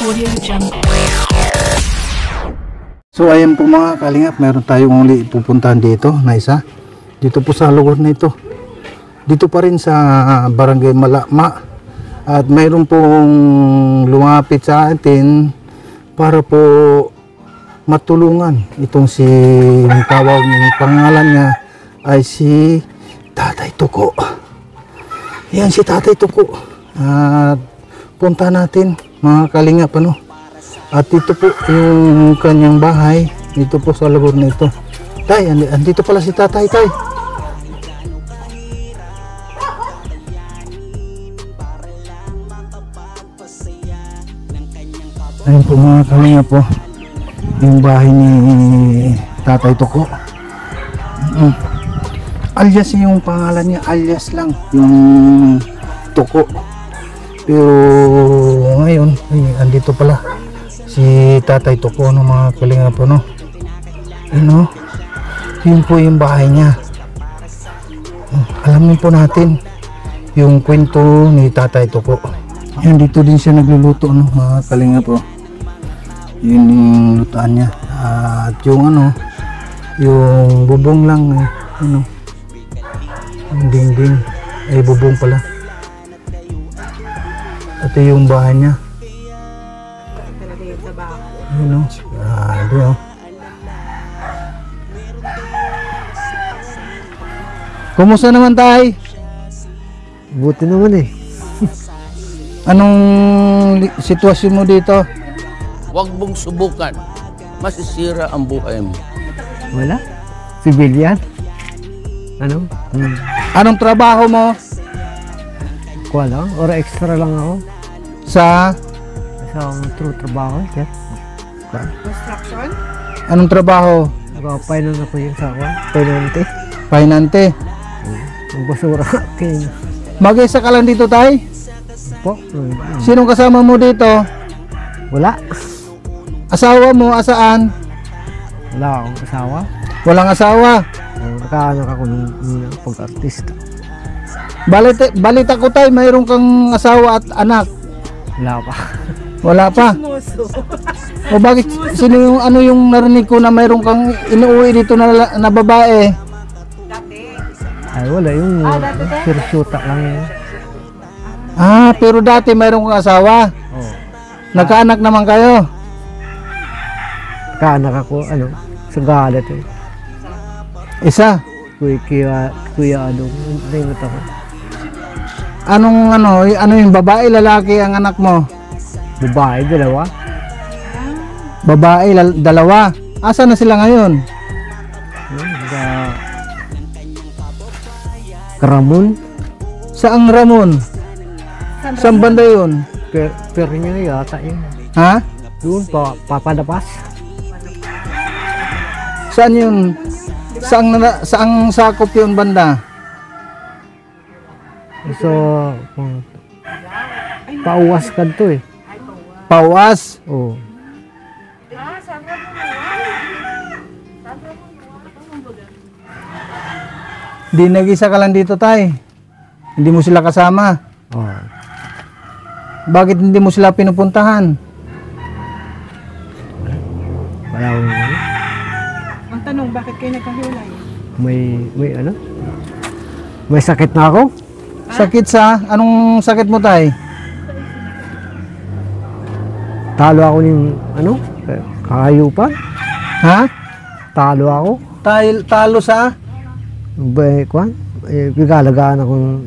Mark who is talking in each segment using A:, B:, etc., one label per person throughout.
A: Audio Jungle.
B: So ayan po mga kalingap, meron tayong uli pupuntahan dito na isa. Dito po sa lugar na ito. Dito pa rin sa Barangay Malakma. At mayroon pong lumapit sa atin para po matulungan itong si tawag ng pangalan niya ay si Tatay Tuko. Yan si Tatay Tuko. At punta natin mga kalingap ano. At ito po yung kanyang bahay. Dito po sa lugar na ito. Tay, andito pala si Tatay, Tay. Ayun po mga kalingap po. Yung bahay ni Tatay Tuko. Alias yung pangalan niya. Alias lang. Yung Tuko. Pero ngayon, andito pala si Tatay Tuko no mga kalingap po no. Yun po yung bahay niya. Alamin po natin yung kwento ni Tatay Tuko. Yan, dito din siya nagluluto no mga kalingap po. Yun yung lutaan niya. At yung yung bubong lang yung dingding ay bubong pala. Ito yung bahay niya. Ano? Grabe Kumusta naman tay?
C: Buti naman
B: Anong sitwasyon mo dito?
D: Huwag mong subukan. Masisira ang buhay mo.
C: Wala? Civilian? Ano?
B: Anong trabaho mo?
C: Kuha lang? Or extra lang ako?
B: Sa?
C: True trabaho, sir.
A: Construction?
B: Anong trabaho?
C: Naka-finance ako yung sa ako. Pinante.
B: Pahinante.
C: Ang basura. Okay.
B: Mag-isa ka lang dito tay?
C: Po?
B: Sinong kasama mo dito?
C: Wala.
B: Asawa mo asaan?
C: Wala akong asawa.
B: Walang asawa.
C: Nakaanak ako ng pag-artista.
B: Balita ko tay, mayroon kang asawa at anak.
C: Wala pa.
B: Wala pa. O bakit sino yung yung narinig ko na mayroon kang inuuwi dito na babae?
C: Ay wala yung sirsyuta lang yun.
B: Pero dati mayroon kang asawa.
C: Oh.
B: Nagkaanak naman kayo.
C: Kaanak ako sa galat
B: Isa.
C: Kuya Adong. Naimot ako.
B: Ano yung babae, lalaki ang anak mo?
C: Babae, dalawa.
B: Babae, dalawa. Asa na sila ngayon?
C: Ramon.
B: Saang Ramon? Saan banda yun?
C: Pero niya yata yun.
B: Ha?
C: Doon papadapas.
B: Saan yun? Saang sakop yun banda?
C: So, pauwas ka to
B: Pauwas?
C: Oo.
B: Di nag-isa ka lang dito tay. Hindi mo sila kasama.
C: Oo.
B: Bakit hindi mo sila pinupuntahan?
C: Wala akong
A: Ang tanong, bakit kayo nagkahiwalay?
C: may sakit na ako.
B: Sakit sa? Anong sakit mo tay?
C: Talo ako ng kahayupan.
B: Ha?
C: Talo ako.
B: Talo sa?
C: Pigalagaan akong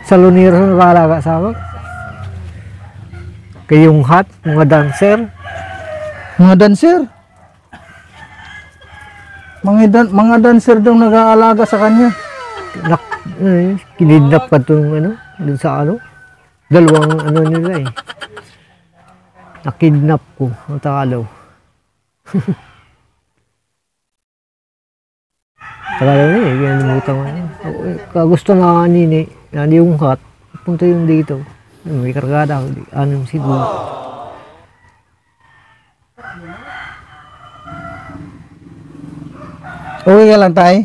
C: salonero na nag-aalaga sa akin. Kayong mga dancer.
B: Mga dancer? Mga dancer daw nag-aalaga sa kanya.
C: Kinidnap ka itong dun sa dalawang nila nakidnap ko ang Takalaw. Takalaw na ginalimutan ko gusto na nini yung hat punta yung dito may kargada anong siguro.
B: Okay ka lang tay?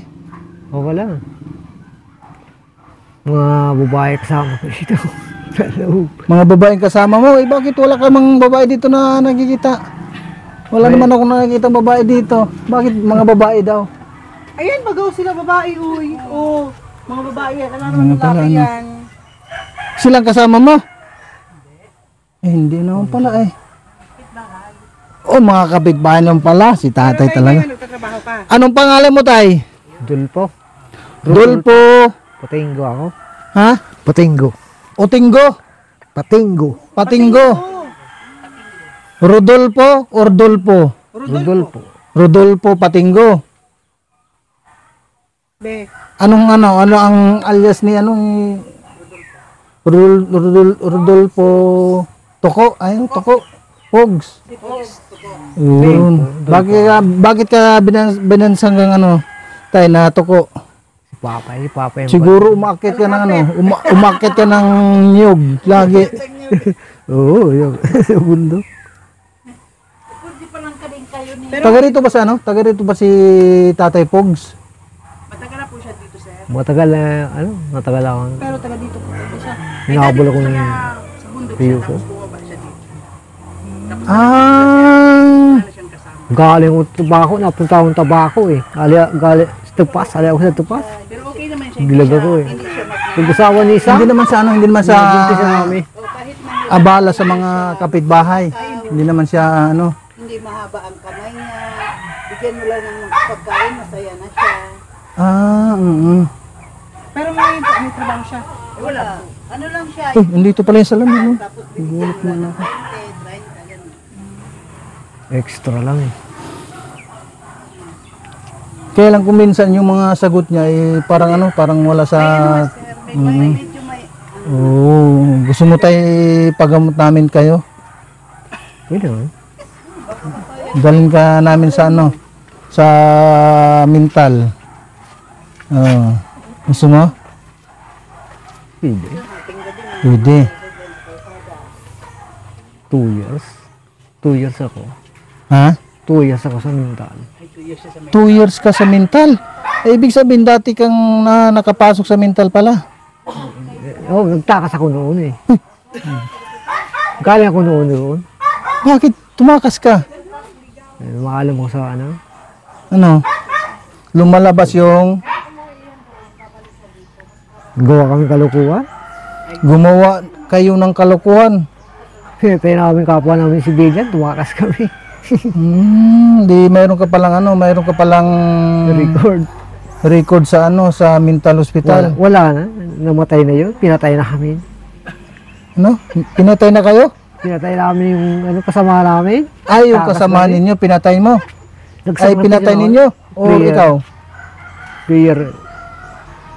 C: Okay lang. Mga babae kasama ko dito. Hello.
B: Mga babaeng kasama mo, bakit wala ka mga babae dito na nakikita? Wala naman ako nakikita babae dito. Bakit mga babae daw?
A: Ayan, magaw sila babae, uy. Oh, mga babae yan. Ano naman
B: Mga pala,
A: lalaki
B: ano?
A: yan?
B: Silang kasama mo? Hindi naman pala eh. Oh, mga kapitbahay naman pala. Si tatay
A: Pero
B: talaga.
A: ngayon, nagtatrabaho ka.
B: Anong pangalan mo, tay?
C: Dulpo.
B: Dolpo.
C: Patinggo ako.
B: Ha?
C: Patinggo.
B: Otinggo.
C: Patinggo.
B: Patinggo. Rodolfo or Dolpo?
C: Rodolfo.
B: Rodolfo Patinggo.
A: Be,
B: Ano ang alias ni Rodolfo Toko? Ayun, Toko. Pogs. Yun. Bakit ka binansang tayo na Toko?
C: Si Papa yung
B: Siguro umakyat ka ng umakyat ka ng niyog lagi.
C: Oo, yun. Sa bundok.
B: Taga rito ba sa Taga rito ba si Tatay Pogs?
A: matagal na po siya dito, sir.
C: Matagal na, matagal ako.
A: Pero taga dito po siya.
C: Hinabol ako ng
A: Sa bundok
C: Rio
A: siya,
C: ko.
A: tapos bumaba siya dito.
B: Ah,
A: Wala siyang kasama.
C: Galing ko tabako, napunta akong tabako eh. Galing sa tupas, ako sa tupas.
A: Pero okay naman siya.
C: Bilag ako eh.
A: Hindi siya
C: Pag-asawa ni isa,
B: hindi naman sa hindi naman sa
C: nabuntis na kami.
A: kahit na
B: abala sa mga kapitbahay. Hindi naman siya
A: hindi mahaba ang kamay niya, bigyan mo lang ng pagkain, masaya na siya. Pero ngayon po, may trabaho siya. Wala. Ano lang siya,
B: Nandito pala yung salamin, no?
A: tapos bibigyan mo lang ng 20, 30, ganun.
C: Extra lang eh.
B: Kaya lang kung minsan yung mga sagot niya parang wala sa
A: Medyo may,
B: gusto mo tayo pagamot namin kayo?
C: Pwede naman.
B: Dalhin ka namin sa sa mental. Gusto mo?
C: Pwede.
B: Pwede.
C: 2 years. 2 years ako.
B: Ha?
C: 2 years ako sa mental.
B: 2 years ka sa mental? Ibig sabihin dati kang nakapasok sa mental pala.
C: Nagtakas ako noon eh. Galing ako noon.
B: Bakit tumakas ka?
C: Maalam ko sa
B: Lumalabas yung
C: gawa kami kalukuhan.
B: gumawa kayo ng kalokohan.
C: Pinatay namin kapwa namin si Billian, tumakas kami.
B: Di mayroon ka palang record sa sa mental hospital.
C: Wala na, namatay na yun, pinatay na kami.
B: Pinatay na kayo?
C: Pinatay namin yung kasama namin.
B: Ay, yung
C: Takas
B: kasama
C: kami.
B: ninyo, pinatay mo? Ay,
C: Nagsakripisyo
B: pinatay
C: ako.
B: ninyo? O
C: Prayer.
B: ikaw?
C: Prayer.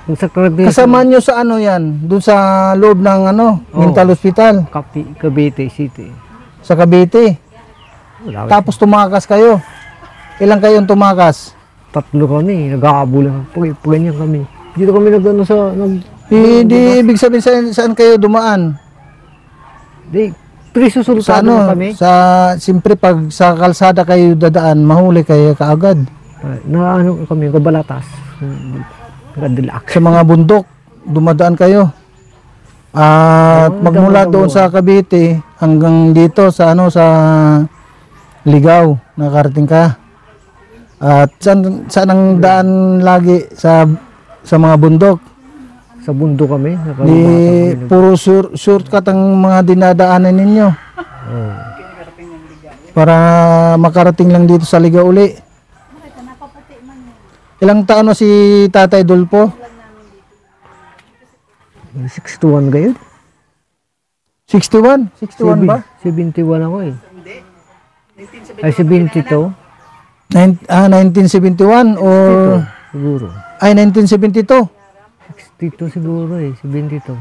C: Nagsakripisyo.
B: Kasama nyo sa yan? Doon sa loob ng mental hospital?
C: Cavite City.
B: Sa Cavite?
C: Wala.
B: Tapos tumakas kayo? Ilang kayong tumakas?
C: 3 kami, nag-aabulan. Ganyan kami. Dito kami
B: Hindi, ibig sabihin saan kayo dumaan?
C: Di, pre-susultado
B: Sa
C: na kami.
B: siyempre pag sa kalsada kayo dadaan, mahuli kayo kaagad.
C: Kami, kabalatas. Kadilak.
B: Sa mga bundok, dumadaan kayo. At magmula doon sa Cavite hanggang dito sa sa Ligaw, nakarating ka. At saan ang daan lagi sa mga bundok?
C: Sa bundok kami.
B: Di puro shortcut ang mga dinadaanan ninyo. Para makarating lang dito sa Ligaw uli. Ilang taon na si Tatay Dolpo?
C: 61 kayo?
B: 61? 61 ba?
C: 71 ako eh. Ay, 72?
B: 1971 or
C: Siguro.
B: ay 1972?
C: 62 siguro eh, 72.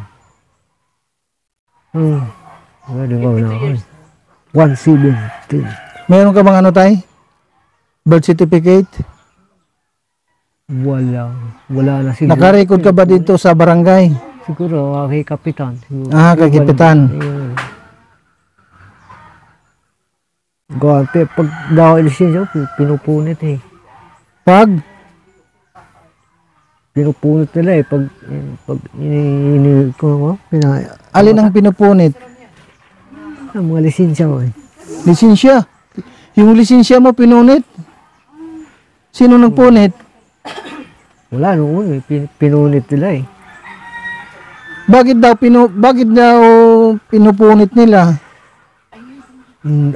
C: Galing ko na ako eh. 117.
B: Meron ka bang tay? Birth certificate?
C: Wala na siguro.
B: Nakarecord ka ba dito sa barangay?
C: Siguro, kay Kapitan. Siguro.
B: Kay Kapitan.
C: Ayun. Gawante, pag daw lisensya, pinupunit eh.
B: Pag?
C: Pinupunit nila eh. Pag
B: Alin ang pinupunit?
C: Ang mga lisensya ko eh.
B: Lisensya. Yung lisensya mo pinunit? Sino nagpunit?
C: Wala noon eh. Pinunit nila eh.
B: Bakit daw pinupunit nila?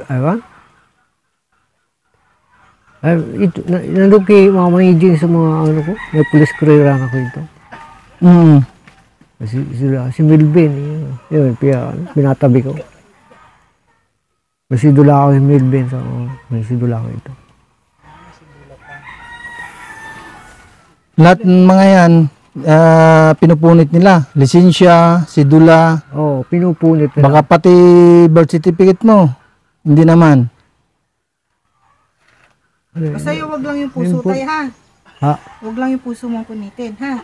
C: Ewan? Ay, ito, nandun kay Mama Ijing sa mga ano ko. May police career ako ito.
B: Mm.
C: Si Milvin, yun, pinatabi ko. May sidula ako yung Milvin, so may sidula ko ito.
B: Lahat ng mga yan, pinupunit nila. Lisensya, sidula,
C: Oo, pinupunit nila.
B: baka pati birth certificate mo. Hindi naman.
E: Basta yung wag lang yung puso
C: Yun po.
E: tayo, ha?
C: Ha?
E: Wag lang yung puso mong punitin, ha?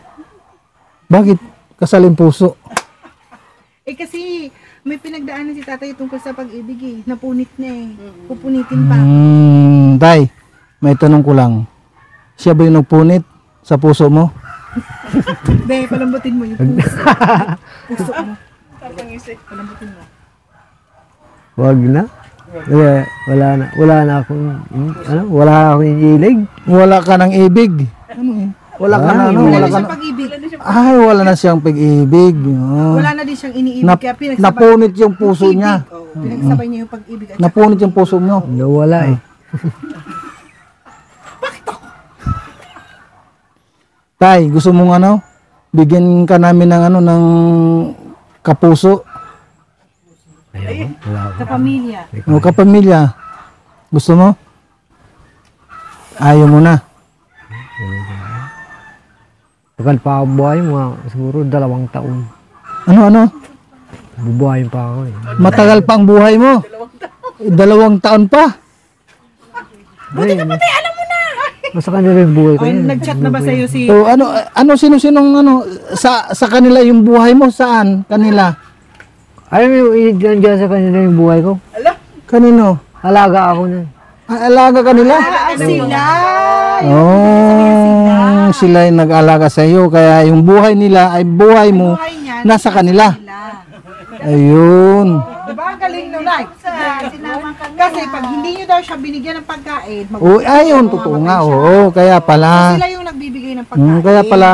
B: Bakit kasalin puso?
E: Eh kasi may pinagdaanan si tatay tungkol sa pag-ibig eh. Napunit na eh. Pupunitin pa.
B: Tay, may tanong ko lang. Siya ba yung nagpunit sa puso mo?
E: Be, palambutin mo yung puso. Puso mo. Palambutin mo.
C: Wag na. Wala na akong, wala akong inilig.
B: Wala ka ng ibig. Wala ka na, ano?
E: Wala
B: Wala
E: na
B: ka
E: siyang
B: na.
E: pag-ibig.
B: Ay, wala na siyang pag-ibig. Oh.
E: Wala na din siyang iniibig. Kaya pinagsabay.
B: Napunit yung puso niya.
E: Oh, pinagsabay niya yung pag-ibig. At
B: Napunit yung puso mo.
C: Nawala eh.
B: Tay, gusto mong ano? Bigyan ka namin ng ano, ng kapuso.
C: Wala ako.
E: sa pamilya.
B: O kapamilya. Gusto mo? Ayaw mo na.
C: Tagal pa ako buhay, siguro 2 taon.
B: Ano?
C: Bubuhayin pa ako eh.
B: Matagal pa ang buhay mo. 2 taon pa.
C: Buti ka pati, alam mo na! Basta kanila yung buhay ko
E: Ay,
C: yan.
E: nag-chat na ba sa'yo si...
B: O sino-sinong ano, sa kanila yung buhay mo? Saan? Kanila?
C: Alam mo yung dyan sa kanila yung buhay ko?
B: Kanino?
C: Alaga ako nun.
B: Alaga kanila?
E: sila!
B: Oh, sila yung nag-alaga sa iyo. Kaya yung buhay nila ay buhay mo
E: Buhay niya,
B: nasa kanila.
E: sila.
B: Ayun.
E: Diba ang galing no, Nay? Kasi pag hindi nyo daw siya binigyan ng pagkain,
B: O, ayun, totoo nga. Oo, kaya pala.
E: sila yung nagbibigay ng pagkain.
B: Kaya pala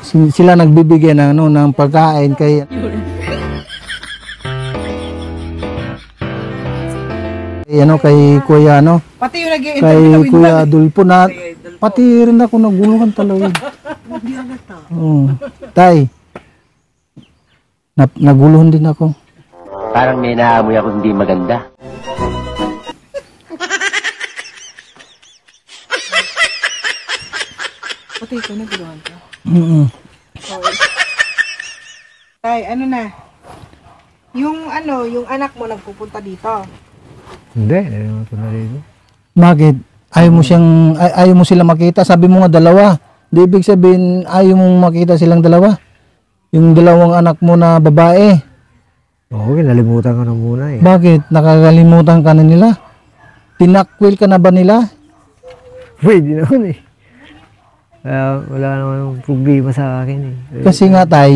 B: sila nagbibigay ng ano ng pagkain kay kay Kuya
E: Pati yung
B: kay
E: nag-i-interview
B: Kuya Adolfo na pati rin ako naguluhan talaga. Oo. Tay. Naguluhan din ako.
F: Parang may naamoy ako hindi maganda.
E: Pati ito, naguluhan ka. Tay, ano na? Yung anak mo nagpupunta dito.
C: Hindi, ayaw ko na rin.
B: Bakit? Ayaw mo sila makita. Sabi mo nga 2. Di ibig sabihin ayaw mong makita silang 2. Yung 2 anak mo na babae.
C: Oo, nalimutan ko na muna eh.
B: Bakit? Nakakalimutan ka na nila? Tinakwil ka na ba nila?
C: Pwede naman eh. Kaya wala naman problema sa akin eh.
B: Kasi nga tayo,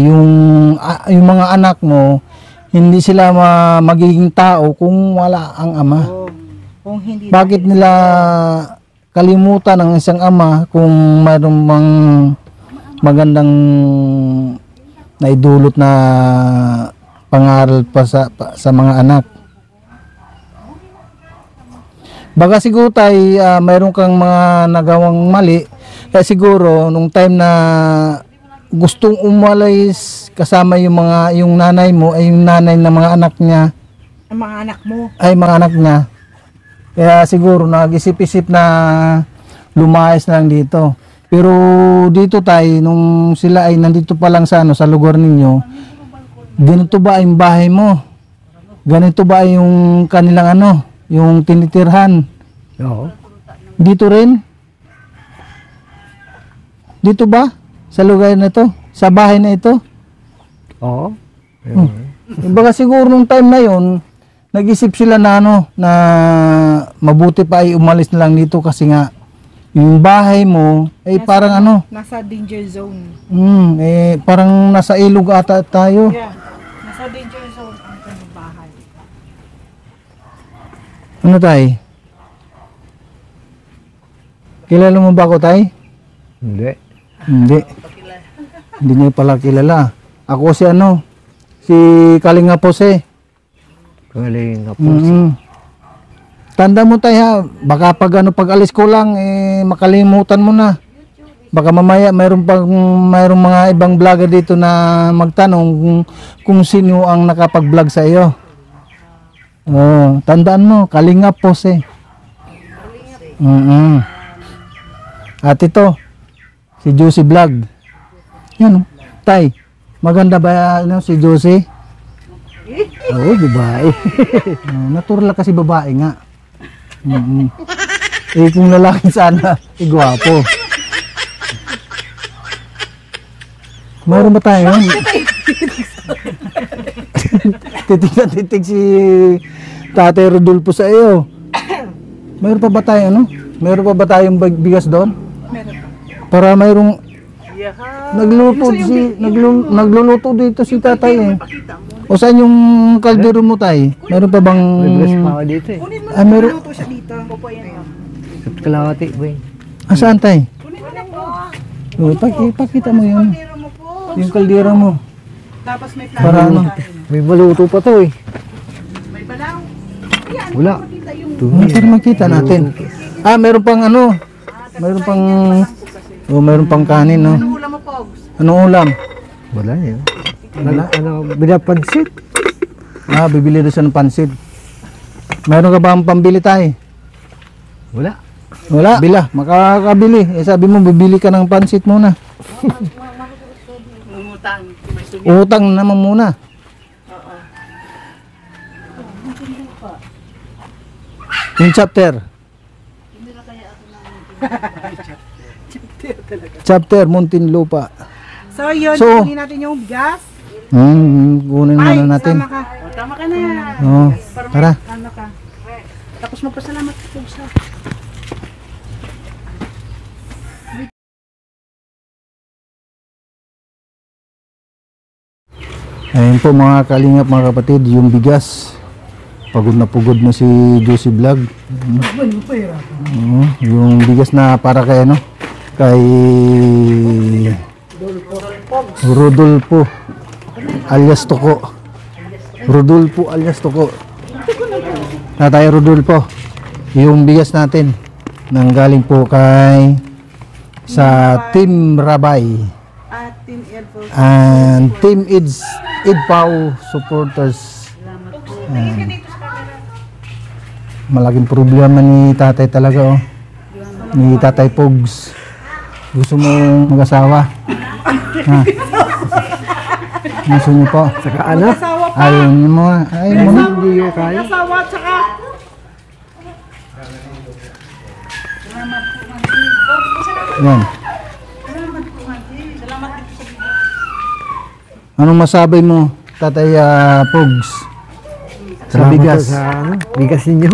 B: yung mga anak mo, hindi sila magiging tao kung wala ang ama.
E: Kung hindi
B: Bakit nila kalimutan ng isang ama kung mayroong mang magandang naidulot na pangaral pa sa mga anak? Baka siguro tayo mayroon kang mga nagawang mali. Kaya siguro nung time na gustong umalis kasama yung nanay mo ay yung nanay ng mga anak niya
E: ang mga anak mo.
B: ay mga anak niya. Kaya siguro nag-isip-isip na lumayas na lang dito. Pero dito tayo nung sila ay nandito pa lang sa sa lugar ninyo, ganito ba yung bahay mo? Ganito ba yung kanilang yung tinitirhan?
C: Oo.
B: Dito rin? Dito ba? Sa lugar na ito? Sa bahay na ito?
C: Oo.
B: Baka siguro nung time na yon, nag-isip sila na na mabuti pa ay umalis na lang dito kasi nga yung bahay mo ay parang
E: Nasa danger zone.
B: parang nasa ilog ata tayo.
E: Yeah. Nasa ng bahay.
B: Ano tay? Kilala mo ba ako tay?
C: Hindi.
B: Hindi. Hindi niya pala kilala. Ako si ano? Si Kalinga Pose.
C: Galing nga po.
B: Tanda mo tay ha. Baka pag alis ko lang makalimutan mo na. Baka mamaya mayroong mga ibang vlogger dito na magtanong kung sino ang nakapag-vlog sa iyo. Oh, tandaan mo, Kalinga Pose. At ito, si Josie Vlog. Yan, oh. Tay, maganda ba si Josie?
C: Oo, babae.
B: Natural kasi babae nga. Kung lalaki sana, gwapo. Mayroon ba tayo? Titig na titig si Tatay Rodolfo sa iyo. Mayroon pa ba tayo ano? Mayroon pa ba tayong bigas doon? Para mayroong nagluluto dito si Tatay eh. O saan yung kaldero mo tay? Mayroon pa bang
C: May bigas pa ako dito eh.
E: Kunin mo
B: Ah, meron-
E: ito siya dito. Opo, yan.
C: Sa kalawati po eh.
B: saan tay?
E: Kunin mo na po.
B: Pakita mo yun.
E: Pero mo po.
B: Yung kaldero mo.
E: Tapos may plano.
B: Para ano?
C: May maluto pa to eh.
E: May balaw. Ayan,
C: Wala.
E: makita yung
B: Para makita natin. Ah, meron pang ano? Meron pang meron pang kanin no.
E: ulam mo, Pogs.
B: Anong ulam?
C: Wala yun. Binapansit.
B: Ah, bibili doon siya ng pansit. Meron ka ba ang pambili tayo?
C: Wala.
B: Wala. Bila, makakabili. Sabi mo, bibili ka ng pansit muna. Utang naman muna. Yung chapter. Chapter, Muntinlupa.
E: So, yun.
B: So-
E: kunin natin yung bigas.
B: Kunin muna natin.
E: Sama ka. Tama ka na.
B: Oh, tara.
E: Tama ka. Tapos magpasalamat ka, Pogs. Ha?
B: Ayun po mga kalingap, mga kapatid, yung bigas. Pagod na si Josie Vlog. Yung bigas na para kay ano? Kay Rodolfo alias Toko. Rodolfo alias Toko. Tatay Rodolfo. Yung bigas natin nanggaling po kay sa Team Rabay
E: At Team Edfo.
B: and Team Idpaw supporters. Malaking problema ni tatay talaga oh. Ni Tatay Pogs. Gusto mo mag-asawa? Ha? Gusto niyo po?
C: Saka anak.
E: Asawa pa.
B: Ayaw niyo mo. Ayaw mo na.
C: Hindi ko kaya.
E: Asawa, tsaka.
B: Yan. Anong masabi mo, Tatay Pogs? Sa
C: Salamat
B: bigas.
C: po Sa ano, bigas ninyo.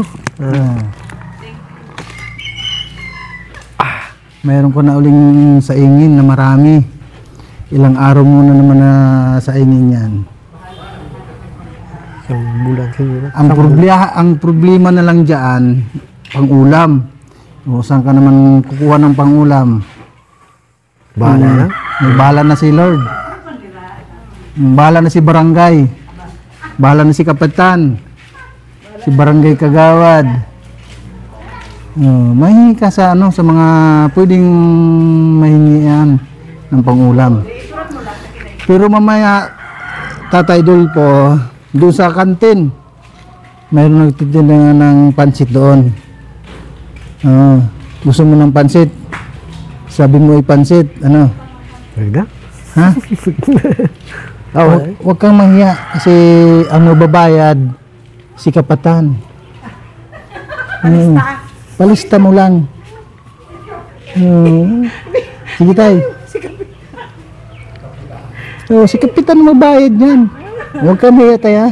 B: Mayroon ko na uling saingin na marami. Ilang araw muna naman na saingin yan.
C: Isang bulan siguro.
B: Ang problema na lang dyan, pang-ulam. O saan ka naman kukuha ng pang-ulam?
C: Bahala na.
B: May bala na si Lord. Bala na si Barangay. Bala na si Kapitan. Si Barangay Kagawad. Mahingi ka sa ano, sa mga pwedeng mahingian ng pang-ulam. Pero mamaya, Tatay Dolpo, doon sa kantin, mayroon nagtitinda ng pansit doon. Gusto mo ng pansit? Sabi mo pansit, ano?
C: Magda?
B: Ha? Huwag kang mahiya kasi ang mababayad si Kapatan. Palista mo lang. Sige tayo. Si Kapitan magbayad yan. Huwag kang mahiya tayo.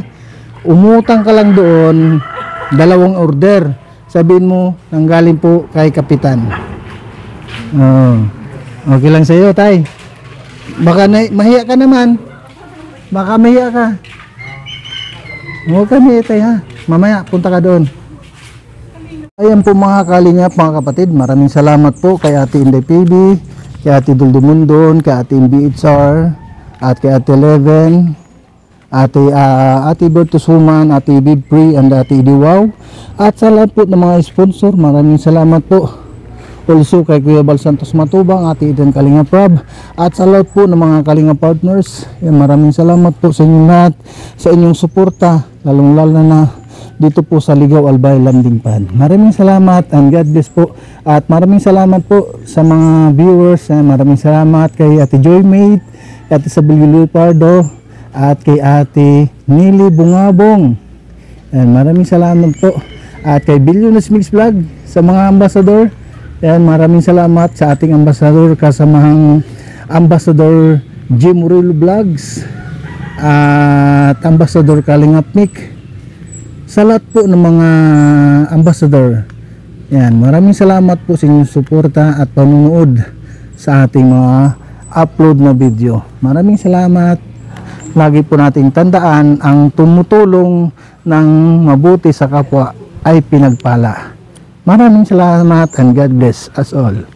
B: Umutang ka lang doon, 2 order. Sabihin mo, nanggaling po kay Kapitan. Okay lang sa'yo, tay. Baka mahiya ka naman. Baka mahiya ka. Huwag ka niitay ha. Mamaya, punta ka doon. Ayan po mga kalingap, mga kapatid. Maraming salamat po kay Ate Inday PB, kay Ate Duldumundon, kay Ate MBHR, at kay Ate Leven, Ate Bertus Human, Ate Bibri, and Ate Idiwaw. At sa lahat po ng mga sponsor, maraming salamat po. Also kay Kuya Bal Santos Matubang, Ate Eden Kalinga Prab, at sa lahat po ng mga Kalinga partners, maraming salamat po sa inyong lahat, sa inyong suporta, lalong-lalo na dito po sa Ligaw Albay Landing Pad. Maraming salamat and God bless po. At maraming salamat po sa mga viewers. Maraming salamat kay Ate Joymate, kay Ate Isabel Lupardo, at kay Ate Nili Bungabong. And maraming salamat po. At kay Billionaires Mix Vlog, sa mga ambassador. Yan, maraming salamat sa ating ambassador, kasamahang Ambassador Jim Murillo Vlogs at Ambassador Kalingap Nick. Sa lahat po ng mga ambassador, yan, maraming salamat po sa inyong suporta at panunood sa ating mga upload na video. Maraming salamat. Lagi po nating tandaan, ang tumutulong ng mabuti sa kapwa ay pinagpala. Maraming salamat and God bless us all.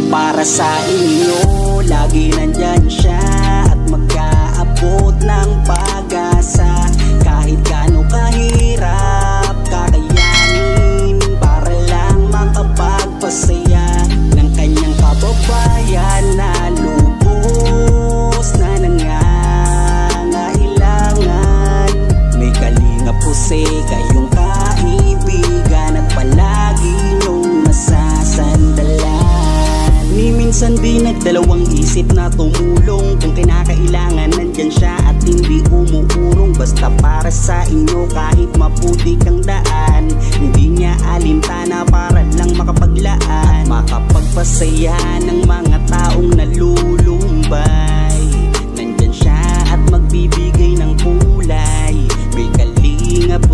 G: Para sa inyo, lagi nandyan siya at mag-aabot ng pag-asa. Kahit gaano kahirap, kakayanin para lang makapagpasaya ng kanyang kababayan na lubos na nangangailangan. May kalinga po kayong kaibigan at palagi niyong masasandalan. Ni minsan di nagdalawang isip na tumulong, kung kinakailangan nandyan siya at hindi umuurong. Basta para sa inyo kahit maputi kang daan, hindi niya alintana para lang makapaglaan, makapagpasaya ng mga taong nalulumbay. Nandyan siya at magbibigay ng kulay. May kalinga po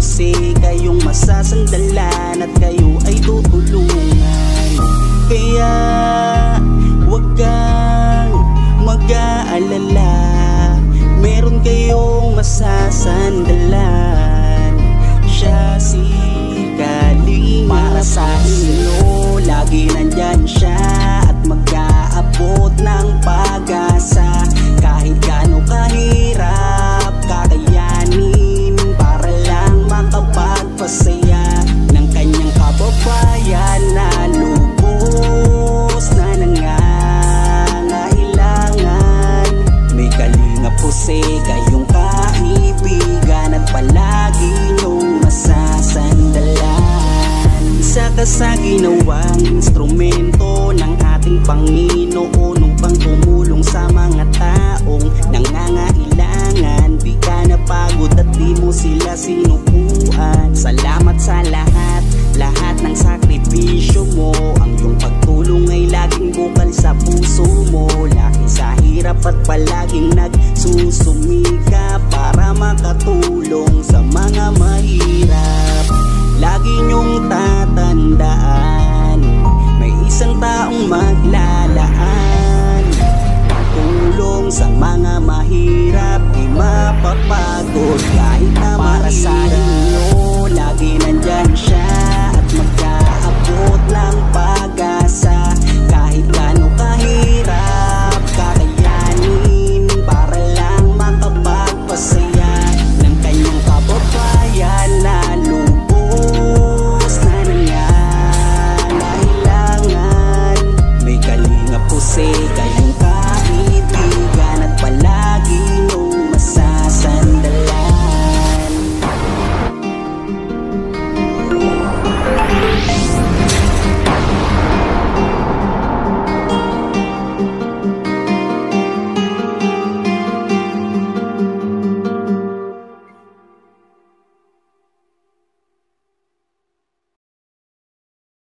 G: kayong masasandalan at kayo ay tutulungan. Kaya huwag kang mag-aalala, meron kayong masasandalan. Siya si Kalinga. Para sa inyo, lagi nandyan siya at mag-aabot ng pag-asa. Kahit gaano kahirap, kakayanin para lang makapagpasaya ng kanyang kababayan na lubos na nangangailangan. May kalinga po kayong kaibigan at palagi niyong masasandalan. Isa ka sa ginawang instrumento ng ating Panginoon upang tumulong sa mga taong nangangailangan. Di ka napagod at di mo sila sinukuan. Salamat sa lahat ng sakripisyo mo. Ang iyong pagtulong ay laging bukal sa puso mo. Laki sa hirap at palaging nagsusumika para makatulong sa mga mahirap. Lagi niyong tatandaan, may isang taong maglalaan. Tulong sa mga mahirap, di mapapagod kahit na para sa inyo. Lagi nandyan siya at mag-aabot ng pag-asa. Kahit gaano kahirap, kakayanin para lang makapagpasaya ng kanyang kababayan na lubos na nangangailangan. May kalinga po kayong